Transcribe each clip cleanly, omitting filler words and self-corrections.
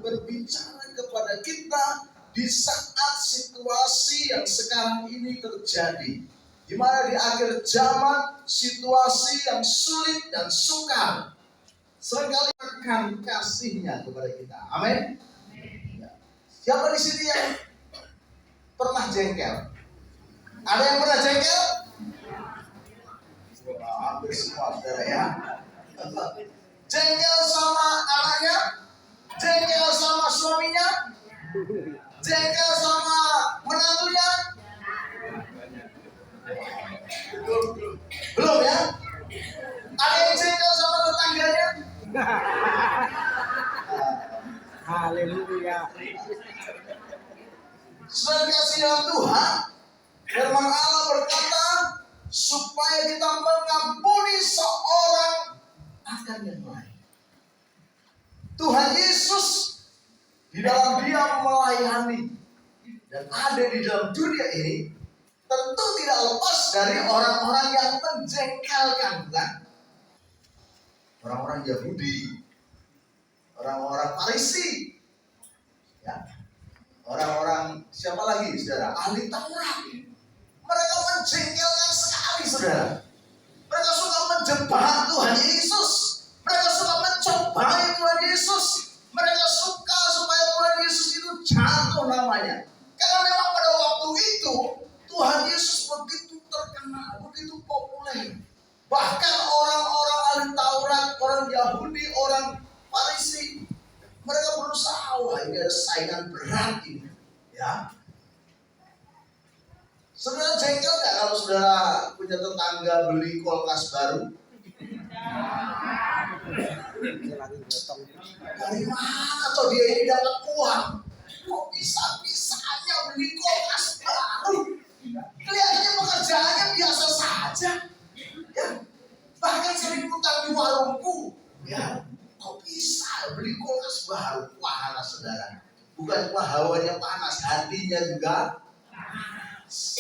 berbicara kepada kita di saat situasi yang sekarang ini terjadi, di mana di akhir zaman situasi yang sulit dan sukar seringkali akan kasihnya kepada kita. Amin. Ya. Siapa di sini yang pernah jengkel? Ada yang pernah jengkel? Hampir semua, saudara ya. Jengkel sama anaknya, jengkel sama suaminya, jengkel sama menantunya. Belum ya? Ada yang jengkel sama tetangganya? Haleluya. Saudara kasihan Tuhan, firman Allah berkata, supaya kita mengampuni seorang akan yang lain. Tuhan Yesus di dalam Dia melayani dan ada di dalam dunia ini, tentu tidak lepas dari orang-orang yang menjengkelkan, bukan? Orang-orang Yahudi, orang-orang Farisi, ya, orang-orang siapa lagi, saudara? Ahli Taurat. Mereka menjengkelkan sekali, saudara. Mereka suka menjebak Tuhan Yesus. Mereka suka mencobai Tuhan Yesus. Mereka suka supaya Tuhan Yesus itu jatuh namanya. Karena memang pada waktu itu Tuhan Yesus begitu terkenal, begitu populer. Bahkan orang-orang ahli Taurat, orang Yahudi, orang Farisi, mereka berusaha, wah ini ada saingan berat ini, ya. Saudara jengkel nggak kalau saudara punya tetangga beli kulkas baru? Dari mana tuh dia ini dapat uang? Kok bisa-bisanya beli kulkas baru? Kelihatannya pekerjaannya biasa saja, ya. Bahkan sering utang di warungku, ya. Kok bisa beli kulkas baru? Panas, saudara. Bukan cuma hawanya panas, hatinya juga panas.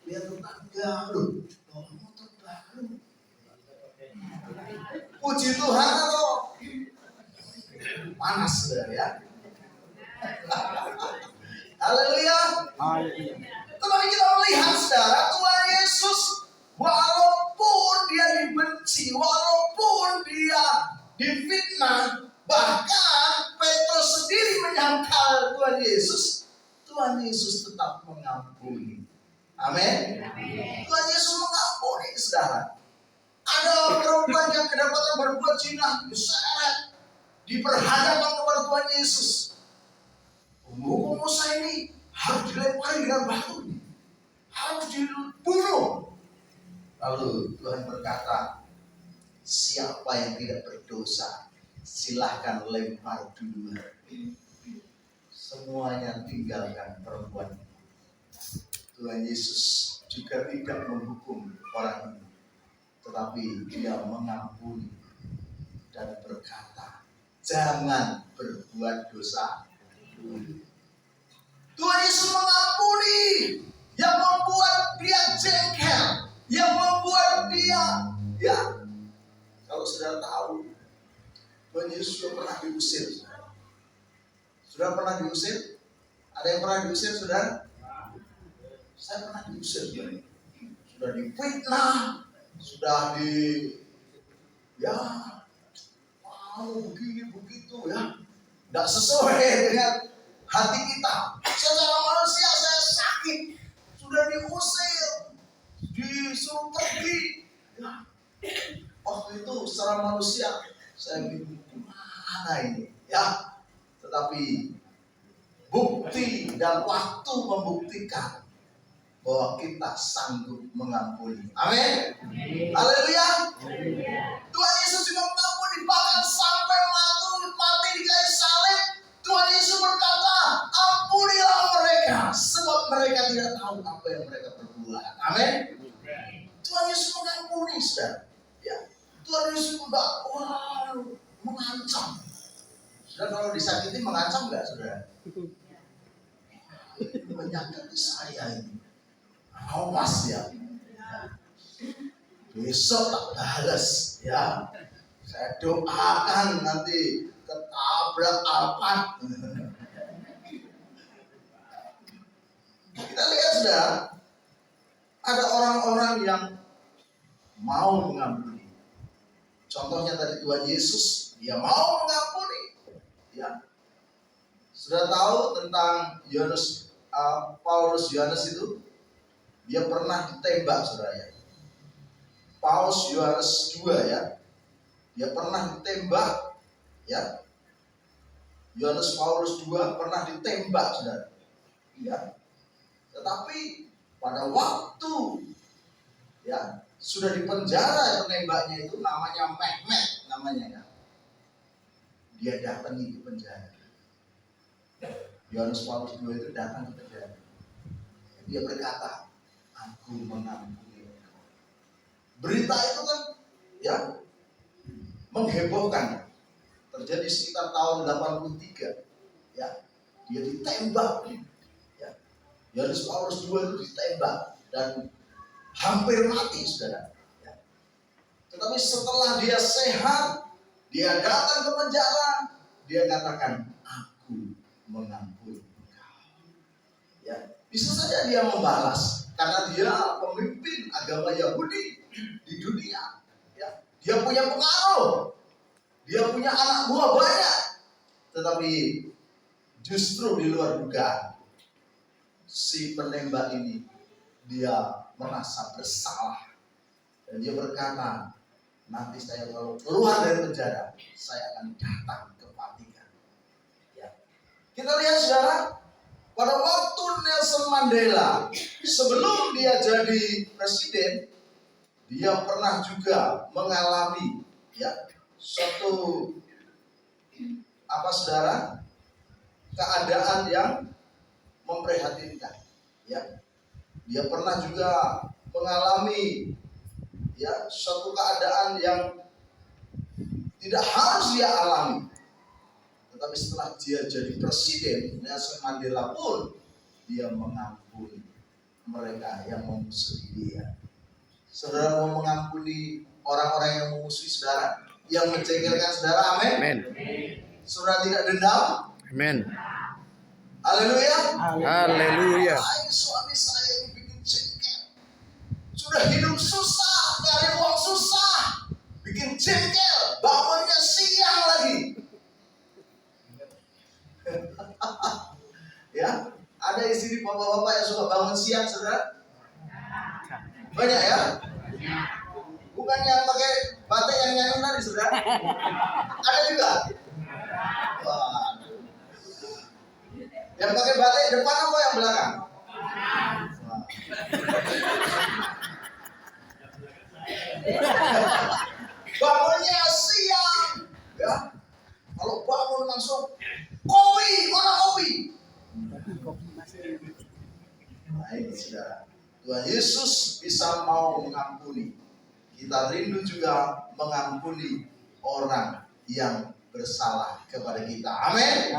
Lihat tetangga loh, bawa motor baru. Puji Tuhan loh. Panas, saudara ya. Haleluya. Tetapi kita melihat, saudara, Tuhan Yesus walaupun dia dibenci, walaupun dia difitnah, bahkan Petrus sendiri menyangkal Tuhan Yesus tetap mengampuni. Amin. Tuhan Yesus mengampuni, saudara. Ada perempuan yang kedapatan berbuat zina, diseret, diperhadapkan kepada Tuhan Yesus. Hukum Musa ini harus dilempari dengan batu, harus dibunuh. Lalu Tuhan berkata, siapa yang tidak berdosa, silahkan lempar dulu. Semuanya tinggalkan perempuan. Tuhan Yesus juga tidak menghukum orang ini, tetapi dia mengampuni dan berkata, jangan berbuat dosa. Tuhan Yesus mengampuni yang membuat dia jengkel, yang membuat dia, ya. Kalau saudara tahu, Tuhan Yesus sudah pernah diusir. Sudah pernah diusir? Ada yang pernah diusir, saudara? Saya pernah diusir, sudah difitnah, sudah ya, begini begitu ya, tidak sesuai dengan hati kita. Secara manusia saya sakit, sudah diusir, disuruh pergi. Ya. Waktu itu secara manusia saya bingung, gimana ini? Ya, tetapi bukti dan waktu membuktikan bahwa kita sanggup mengampuni. Amin. Haleluya. Tuhan Yesus juga mengampuni, bahkan sampai mati di kayu salib. Tuhan Yesus berkata, ampunilah mereka, sebab mereka tidak tahu apa yang mereka perbuat. Amin. Tuhan Yesus mengampuni, saudara. Ya. Tuhan Yesus mengancam. Saudara, kalau disakiti mengancam nggak, saudara? Menyakiti saya ini. Awas ya. Besok tak balas ya. Saya doakan nanti ketabrak Alphard. Kita lihat sudah, ada orang-orang yang mau mengampuni. Contohnya tadi Tuhan Yesus, dia mau mengampuni. Ya, sudah tahu tentang Paulus Yohanes itu, dia pernah ditembak, saudara. Paulus Yohanes 2 ya, dia pernah ditembak, ya. Yohanes Paulus 2 pernah ditembak, saudara. Ya. Tetapi pada waktu ya sudah dipenjara penembaknya itu, namanya Mehmet namanya ya. Dia datang di penjara. Yohanes Paulus 2 itu datang ke penjara. Dia berkata, aku mengampuni engkau. Berita itu kan ya menghebohkan. Terjadi sekitar tahun 83 ya. Dia ditembak. Ya. Yohanes Paulus 2 itu ditembak dan hampir mati, saudara. Ya. Tetapi setelah dia sehat, dia datang ke penjara, dia katakan, aku mengampuni engkau. Ya, bisa saja dia membalas karena dia pemimpin agama Yahudi di dunia. Ya, dia punya pengaruh, dia punya anak buah banyak. Tetapi justru di luar dugaan, si penembak ini dia merasa bersalah dan dia berkata, nanti saya kalau keluar dari penjara, saya akan datang ke Vatikan. Ya. Kita lihat saudara, pada waktu Nelson Mandela sebelum dia jadi presiden, dia pernah juga mengalami ya suatu saudara, keadaan yang memprihatinkan. Ya. Dia pernah juga mengalami ya suatu keadaan yang tidak harus dia alami. Tetapi setelah dia jadi presiden, Nelson Mandela pun dia mengampuni mereka yang memusuhi dia. Saudara mau mengampuni orang-orang yang memusuhi saudara, yang menjengkelkan saudara, amin. Amin. Saudara tidak dendam, Amin. haleluya. Haleluya. Suami saya ini bikin jengkel, sudah hidup susah, cari uang susah, bikin jengkel, bangunnya siang lagi. Ya, ada istri bapak-bapak yang suka bangun siang, saudara? Banyak ya? Bukan yang pakai batik yang nyanyi tadi, saudara? Ada juga? Wah. Yang pakai batik depan apa yang belakang? Bangunnya siang, ya. Kalau bangun langsung kopi, mana kopi? Baik, saudara. Tuhan Yesus bisa mau mengampuni. Kita rindu juga mengampuni orang yang bersalah kepada kita. Amin.